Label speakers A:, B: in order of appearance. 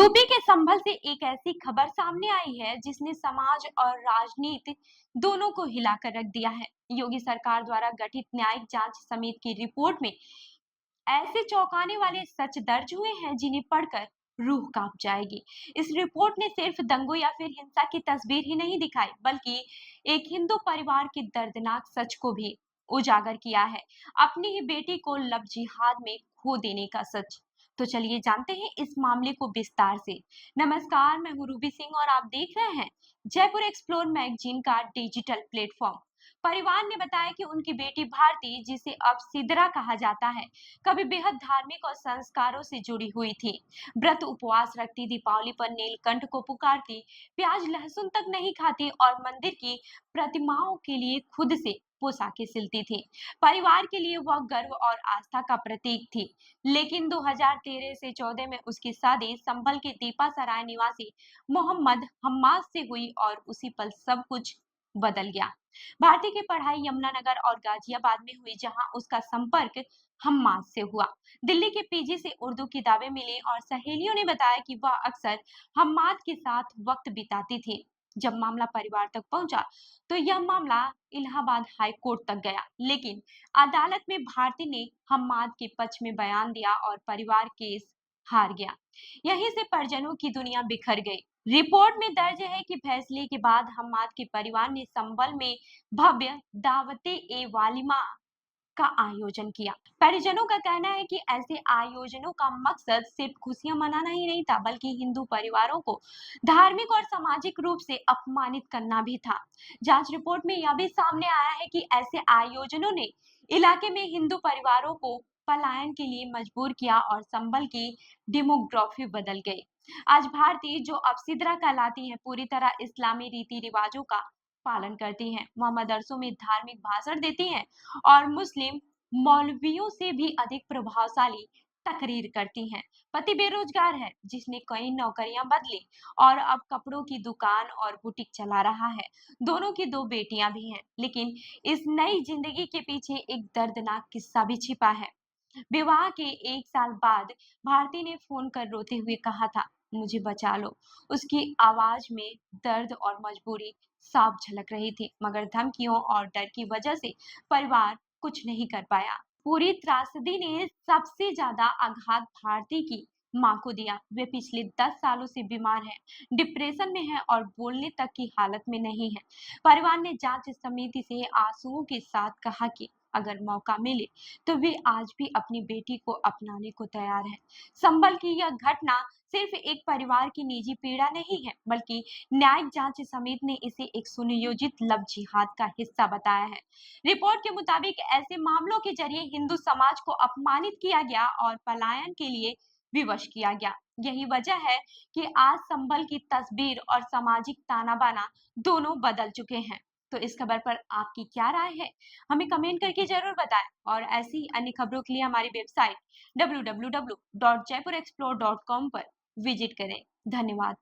A: UP के संभल से एक ऐसी खबर सामने आई है जिसने समाज और राजनीति दोनों को हिलाकर रख दिया है। योगी सरकार द्वारा गठित न्यायिक जांच समिति की रिपोर्ट में ऐसे चौंकाने वाले सच दर्ज हुए हैं जिन्हें पढ़कर रूह कांप जाएगी। इस रिपोर्ट ने सिर्फ दंगों या फिर हिंसा की तस्वीर ही नहीं दिखाई, बल्कि एक हिंदू परिवार के दर्दनाक सच को भी उजागर किया है। अपनी ही बेटी को लव जिहाद में खो देने का सच। तो चलिए जानते हैं इस मामले को विस्तार से। नमस्कार, मैं हूँ रूबी सिंह और आप देख रहे हैं जयपुर एक्सप्लोर मैगजीन का डिजिटल प्लेटफॉर्म। परिवार ने बताया कि उनकी बेटी भारती, जिसे अब सिदरा कहा जाता है, कभी बेहद धार्मिक और संस्कारों से जुड़ी हुई थी। व्रत उपवास रखती, दीपावली पर नीलकंठ को पुकारती, प्याज लहसुन तक नहीं खाती और मंदिर की प्रतिमाओं के लिए खुद से पोशाकें सिलती थी। परिवार के लिए वह गर्व और आस्था का प्रतीक थी। लेकिन 2013 से 14 में उसकी शादी संभल के दीपा सराय निवासी मोहम्मद हम्माद से हुई और उसी पल सब कुछ बदल गया। भारती की पढ़ाई यमुनानगर और गाजियाबाद में हुई, जहां उसका संपर्क हम्माद से हुआ। दिल्ली के पीजी से उर्दू किताबें मिली और सहेलियों ने बताया कि वह अक्सर हम्माद के साथ वक्त बिताती थी। जब मामला परिवार तक पहुंचा तो यह मामला इलाहाबाद हाई कोर्ट तक गया, लेकिन अदालत में भारती ने हम्माद के पक्ष में बयान दिया और परिवार केस हार गया। यहीं से परिजनों की दुनिया बिखर गई। रिपोर्ट में दर्ज है कि फैसले के बाद हम्माद के परिवार ने संभल में भव्य दावते ए वालिमा का आयोजन किया। परिजनों का कहना है कि ऐसे आयोजनों का मकसद सिर्फ खुशियां मनाना ही नहीं था, बल्कि हिंदू परिवारों को धार्मिक और सामाजिक रूप से अपमानित करना भी था। जांच रिपोर्ट में यह भी सामने आया है कि ऐसे आयोजनों ने इलाके में हिंदू परिवारों को पलायन के लिए मजबूर किया और संभल की डेमोग्राफी बदल गई। आज भारतीय, जो अब सिदरा कहलाती है, पूरी तरह इस्लामी रीति रिवाजों का पालन करती हैं। वह मदरसों में धार्मिक भाषण देती हैं और मुस्लिम मौलवियों से भी अधिक प्रभावशाली तकरीर करती हैं। पति बेरोजगार है, जिसने कई नौकरियां बदली और अब कपड़ों की दुकान और बुटीक चला रहा है। दोनों की दो बेटियां भी हैं, लेकिन इस नई जिंदगी के पीछे एक दर्दनाक किस्सा भी छिपा है। विवाह के 1 साल बाद भारती ने फोन कर रोते हुए कहा था, मुझे बचा लो। उसकी आवाज में दर्द और मजबूरी साफ झलक रही थी, मगर धमकियों और डर की वजह से परिवार कुछ नहीं कर पाया। पूरी त्रासदी ने सबसे ज्यादा आघात भारती की मां को दिया। वे पिछले 10 सालों से बीमार हैं, डिप्रेशन में है और बोलने तक की हालत में नहीं है। परिवार ने जांच समिति से आंसुओं के साथ कहा कि अगर मौका मिले तो वे आज भी अपनी बेटी को अपनाने को तैयार हैं। संभल की यह घटना सिर्फ एक परिवार की निजी पीड़ा नहीं है, बल्कि न्यायिक जांच समिति ने इसे एक सुनियोजित लव जिहाद का हिस्सा बताया है। रिपोर्ट के मुताबिक ऐसे मामलों के जरिए हिंदू समाज को अपमानित किया गया और पलायन के लिए विवश किया गया। यही वजह है कि आज संभल की तस्वीर और सामाजिक ताना बाना दोनों बदल चुके हैं। तो इस खबर पर आपकी क्या राय है, हमें कमेंट करके जरूर बताएं। और ऐसी ही अन्य खबरों के लिए हमारी वेबसाइट www.jaipurexplore.com पर विजिट करें। धन्यवाद।